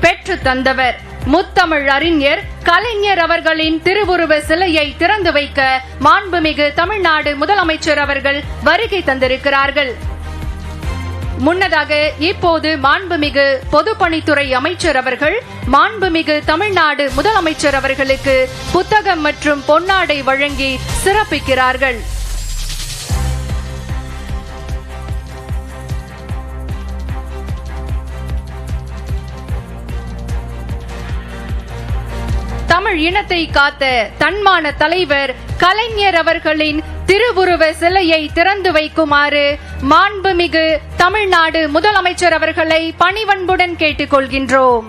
பெற்று தந்தவர். முத்தமிழ் அறிஞர் கலைஞர் அவர்களின் திருவுருவ சிலையை திறந்து வைக்க மாண்புமிகு தமிழ்நாடு முதலமைச்சர் அவர்கள் வருகை தந்திருக்கிறார்கள். முன்னதாக இப்போது மாண்புமிகு பொதுப்பணித்துறை அமைச்சர் அவர்கள் மாண்புமிகு தமிழ்நாடு முதலமைச்சர் அவர்களுக்கு புத்தகம் மற்றும் பொன்னாடை வழங்கி சிறப்பிக்கிறார்கள். தமிழ் இனத்தை காத்த தன்மான தலைவர் கலைஞர் அவர்களின் திருவுருவ சிலையை திறந்து வைக்குமாறு மாண்புமிகு தமிழ்நாடு முதலமைச்சர் அவர்களை பணிவன்புடன் கேட்டுக்கொள்கின்றோம்.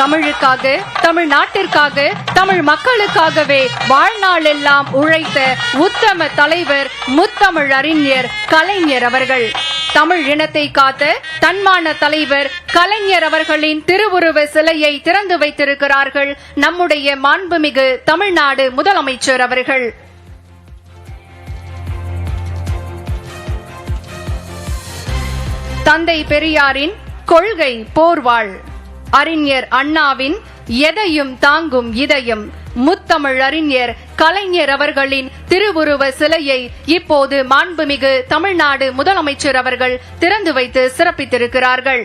தமிழுக்காக, தமிழ்நாட்டிற்காக, தமிழ் மக்களுக்காகவே வாழ்நாள் எல்லாம் உழைத்த உத்தம தலைவர் முத்தமிழ் அறிஞர் கலைஞர் அவர்கள். தமிழ் இனத்தை காத்த தன்மான தலைவர் கலைஞர் அவர்களின் திருவுருவ சிலையை திறந்து வைத்திருக்கிறார்கள் நம்முடைய மாண்புமிகு தமிழ்நாடு முதலமைச்சர் அவர்கள். தந்தை பெரியாரின் கொள்கை போர்வாள், அறிஞர் அண்ணாவின் எதையும் தாங்கும் இதயம், முத்தமிழ் அறிஞர் கலைஞர் அவர்களின் திருவுருவ சிலையை இப்போது மாண்புமிகு தமிழ்நாடு முதலமைச்சர் அவர்கள் திறந்து வைத்து சிறப்பித்திருக்கிறார்கள்.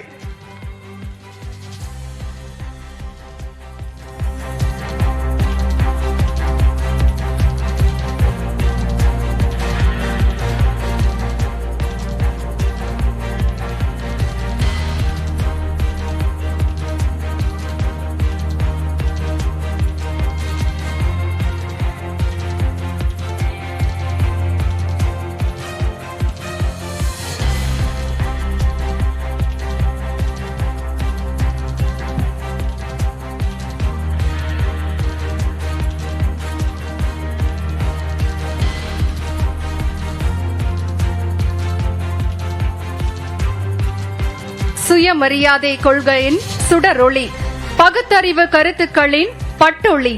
சுயமரியாதை கொள்கையின் சுடரொளி, பகுத்தறிவு கருத்துக்களின் பட்டொளி,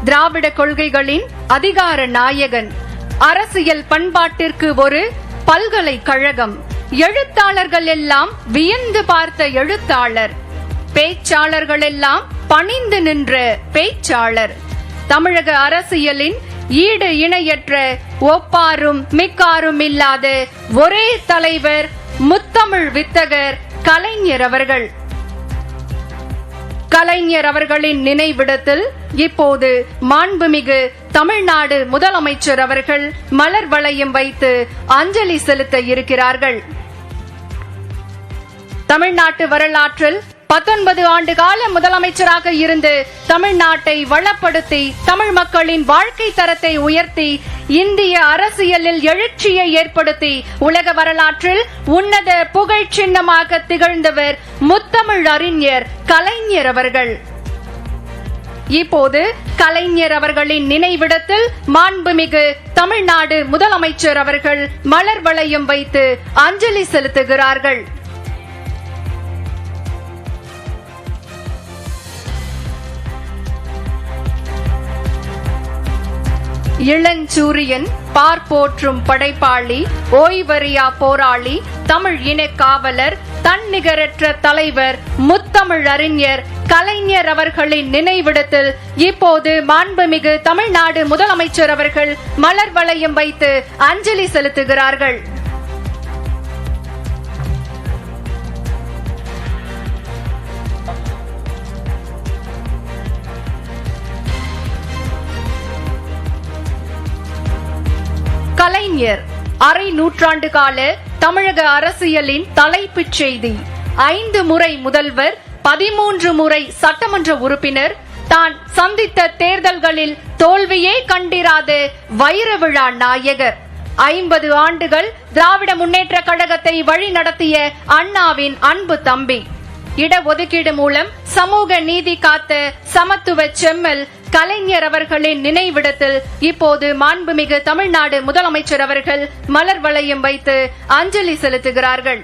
திராவிட கொள்கைகளின் அதிகார நாயகன், அரசியல் பண்பாட்டிற்கு ஒரு பல்கலைக்கழகம், எழுத்தாளர்கள் எல்லாம் வியந்து பார்த்த எழுத்தாளர், பேச்சாளர்கள் எல்லாம் பணிந்து நின்ற பேச்சாளர், தமிழக அரசியலின் ஈடு இணையற்ற ஒப்பாரும் மிக்காரும் இல்லாத ஒரே தலைவர் முத்தமிழ் வித்தகர் கலைஞர் அவர்கள். கலைஞர் அவர்களின் நினைவிடத்தில் இப்போது மாண்புமிகு தமிழ்நாடு முதலமைச்சர் அவர்கள் மலர் வளையம் வைத்து அஞ்சலி செலுத்த இருக்கிறார்கள். தமிழ்நாட்டு வரலாற்றில் 19 ஆண்டு கால முதலமைச்சராக இருந்து தமிழ்நாட்டை வளப்படுத்தி தமிழ் மக்களின் வாழ்க்கை தரத்தை உயர்த்தி இந்திய அரசியலில் எழுச்சியை ஏற்படுத்தி உலக வரலாற்றில் உன்னத புகழ் சின்னமாக திகழ்ந்தவர் முத்தமிழ் அறிஞர் கலைஞர் அவர்கள். இப்போது கலைஞர் அவர்களின் நினைவிடத்தில் மாண்புமிகு தமிழ்நாடு முதலமைச்சர் அவர்கள் மலர் வளையம் வைத்து அஞ்சலி செலுத்துகிறார்கள். இளஞ்சூரியன் பார்ப்போற்றும் படைப்பாளி, ஓய்வறியா போராளி, தமிழ் இன காவலர், தன்னிகரற்ற தலைவர் முத்தமிழ் அறிஞர் கலைஞர் அவர்களின் நினைவிடத்தில் இப்போது மாண்புமிகு தமிழ்நாடு முதலமைச்சர் அவர்கள் மலர் வளையம் வைத்து அஞ்சலி செலுத்துகிறார்கள். கலைஞர் அரை நூற்றாண்டு கால தமிழக அரசியலின் தலைப்புச் செய்தி. 5 முறை முதல்வர், 13 முறை சட்டமன்ற உறுப்பினர், தான் சந்தித்த தேர்தல்களில் தோல்வியே கண்டிராத வைர விழா நாயகர், 50 ஆண்டுகள் திராவிட முன்னேற்ற கழகத்தை வழி நடத்திய அண்ணாவின் அன்பு தம்பி, இடஒதுக்கீடு மூலம் சமூக நீதி காத்த சமத்துவ செம்மல் கலைஞர் அவர்களின் நினைவிடத்தில் இப்போது மாண்புமிகு தமிழ்நாடு முதலமைச்சர் அவர்கள் மலர் வளையம் வைத்து அஞ்சலி செலுத்துகிறார்கள்.